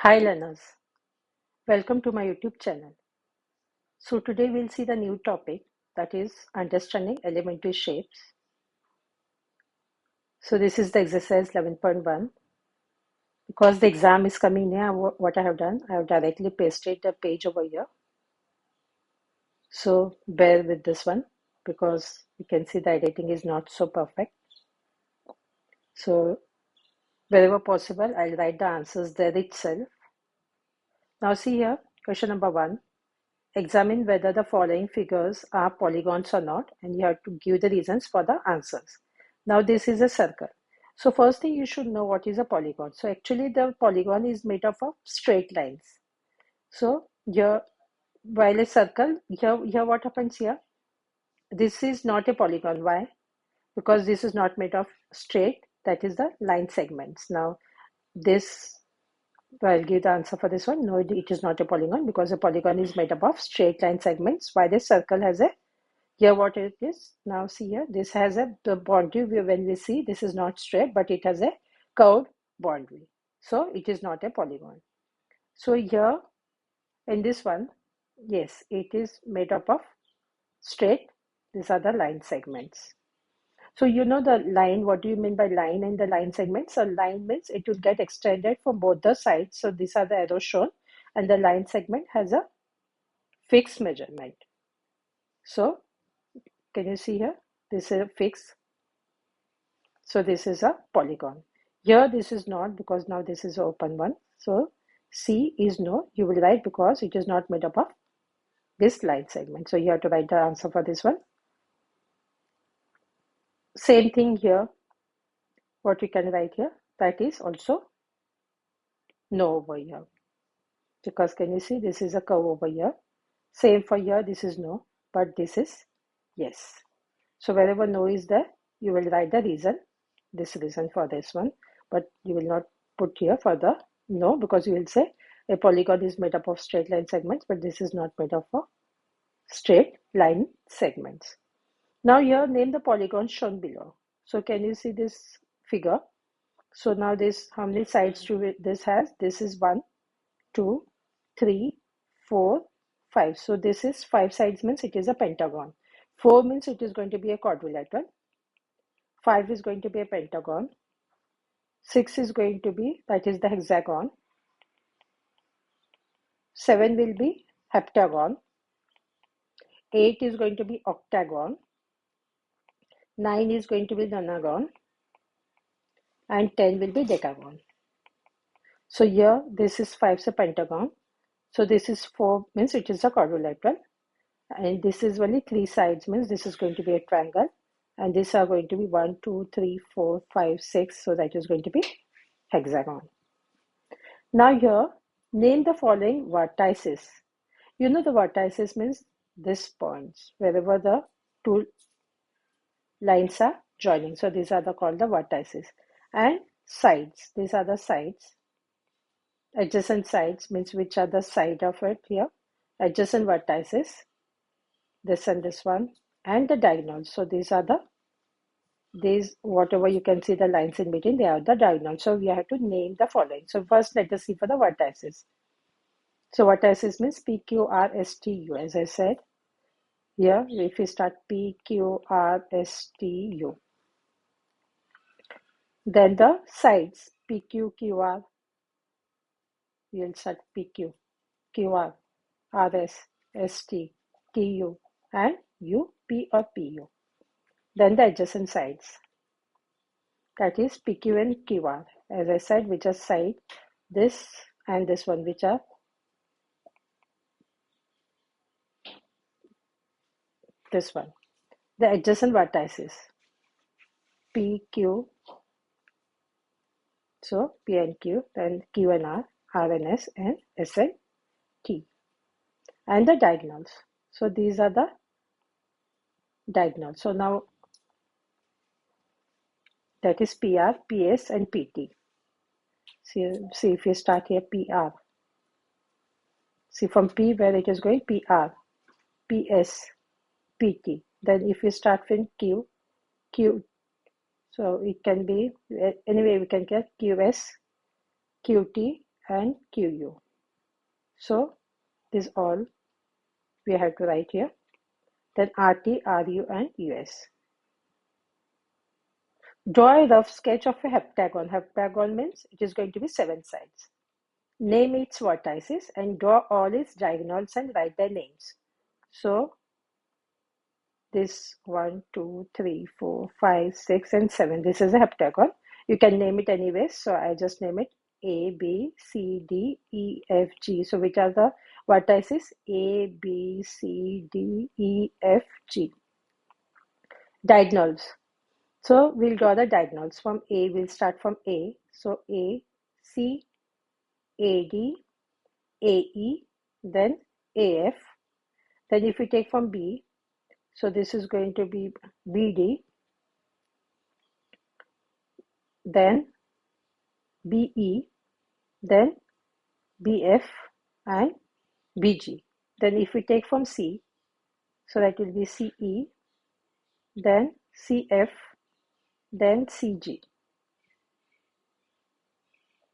Hi learners, welcome to my YouTube channel. So today we'll see the new topic, that is understanding elementary shapes. So this is the exercise 11.1. Because the exam is coming near, what I have done, I have directly pasted the page over here. So bear with this one because you can see the editing is not so perfect. So wherever possible, I'll write the answers there itself. Now see here, question number 1. Examine whether the following figures are polygons or not, and you have to give the reasons for the answers. Now this is a circle. So first thing you should know what is a polygon. So actually the polygon is made up of straight lines. So here, while a circle, here what happens here? This is not a polygon. Why? Because this is not made of straight, that is the line segments. Now this, I'll give the answer for this one. No, it is not a polygon because a polygon is made up of straight line segments, while the circle has a, here what it is, now see here, this has the boundary, when we see this is not straight, but it has a curved boundary. So it is not a polygon. So here in this one, yes, it is made up of straight, these are the line segments. So you know the line, what do you mean by line and the line segments? So line means it will get extended from both the sides. So these are the arrows shown, and the line segment has a fixed measurement. So can you see here? This is a fixed. So this is a polygon. Here this is not, because now this is an open one. So C is no, you will write because it is not made up of this line segment. So you have to write the answer for this one. Same thing here. What we can write here, that is also no over here. Because can you see this is a curve over here. Same for here, this is no, but this is yes. So wherever no is there, you will write the reason, this reason for this one, but you will not put here for the no, because you will say a polygon is made up of straight line segments, but this is not made up of straight line segments. Now here name the polygons shown below. So can you see this figure? So now this, how many sides do this has? This is 1, 2, 3, 4, 5. So this is 5 sides means it is a pentagon. 4 means it is going to be a quadrilateral. 5 is going to be a pentagon. 6 is going to be, that is the hexagon. 7 will be heptagon. 8 is going to be octagon. 9 is going to be nonagon. And 10 will be decagon. So here this is 5 is a pentagon. So this is 4 means it is a quadrilateral. And this is only 3 sides means this is going to be a triangle. And these are going to be 1, 2, 3, 4, 5, 6. So that is going to be hexagon. Now here, name the following vertices. You know the vertices means this points, wherever the two lines are joining. So these are called the vertices. And sides, these are the sides. Adjacent sides means which are the side of it here. Adjacent vertices, this and this one, and the diagonals. So these are these, whatever you can see the lines in between, they are the diagonals. So we have to name the following. So first let us see for the vertices. So vertices means P, Q, R, S, T, U. As I said, here if we start P, Q, R, S, T, U. Then the sides, P, Q, Q, R. We will start P, Q, Q, R, R, S, S, T, T, U, and U, P or P, U. Then the adjacent sides, that is PQ and QR. As I said, which are side, this and this one, which are this one. The adjacent vertices, PQ, so P and Q, then Q and R, R and S, and S and T. And the diagonals. So these are the diagonals. So now that is PR, PS, and PT. See if you start here, PR. See from P where it is going, PR, PS, PT. Then if you start from Q, Q. So it can be, anyway we can get QS, QT, and QU. So this all we have to write here. Then RT, RU and US. Draw a rough sketch of a heptagon. Heptagon means it is going to be 7 sides. Name its vertices and draw all its diagonals and write their names. So this 1, 2, 3, 4, 5, 6 and 7. This is a heptagon. You can name it anyways. So I just name it A, B, C, D, E, F, G. So which are the vertices? A, B, C, D, E, F, G. Diagonals. So we'll draw the diagonals from A. We'll start from A. So A, C, AD, AE, then AF. Then if we take from B, so this is going to be BD, then BE, then BF and BG. Then if we take from C, so that will be CE, then CF, then CG.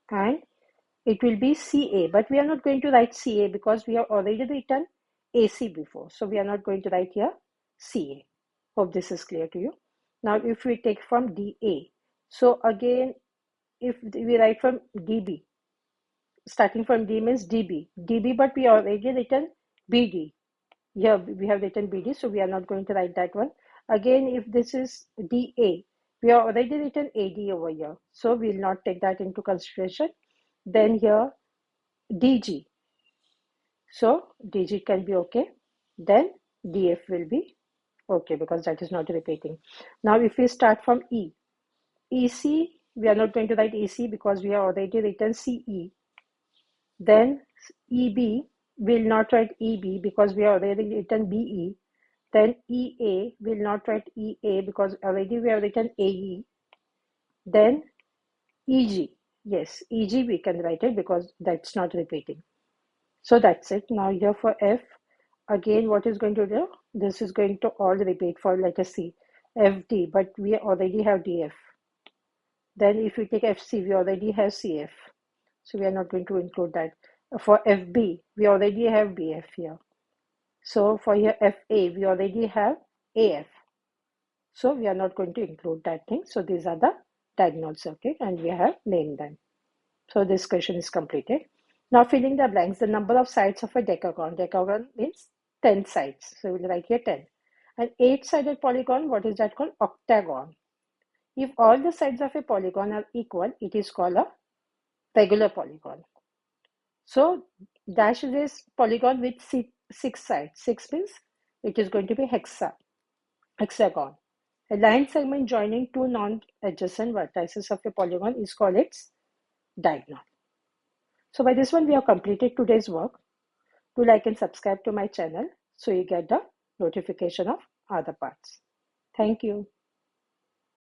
And it will be CA, but we are not going to write CA because we have already written AC before. So we are not going to write here CA. Hope this is clear to you. Now if we take from DA, so again if we write from DB, starting from D means DB, but we already written BD. Here we have written BD, so we are not going to write that one. Again, if this is DA, we have already written AD over here, so we will not take that into consideration. Then here DG, so DG can be okay. Then DF will be okay because that is not repeating. Now if we start from E, EC, we are not going to write EC because we have already written CE. Then EB, will not write EB because we have already written BE. Then EA, will not write EA because already we have written AE. Then EG, yes, EG we can write it because that's not repeating. So that's it. Now here for F, again what is going to do? This is going to all repeat for letter C. FD, but we already have DF. Then if we take FC, we already have CF. So we are not going to include that. For FB, we already have BF here. So for here FA, we already have AF. So we are not going to include that thing. So these are the diagonal circuit and we have named them. So this question is completed. Now filling the blanks, the number of sides of a decagon. Decagon means 10 sides. So we'll write here 10. An 8-sided polygon, what is that called? Octagon. If all the sides of a polygon are equal, it is called a regular polygon. So dash is a polygon with 6 sides. 6 means it is going to be hexagon. A line segment joining two non-adjacent vertices of a polygon is called its diagonal. So by this one we have completed today's work. Do like and subscribe to my channel so you get the notification of other parts. Thank you.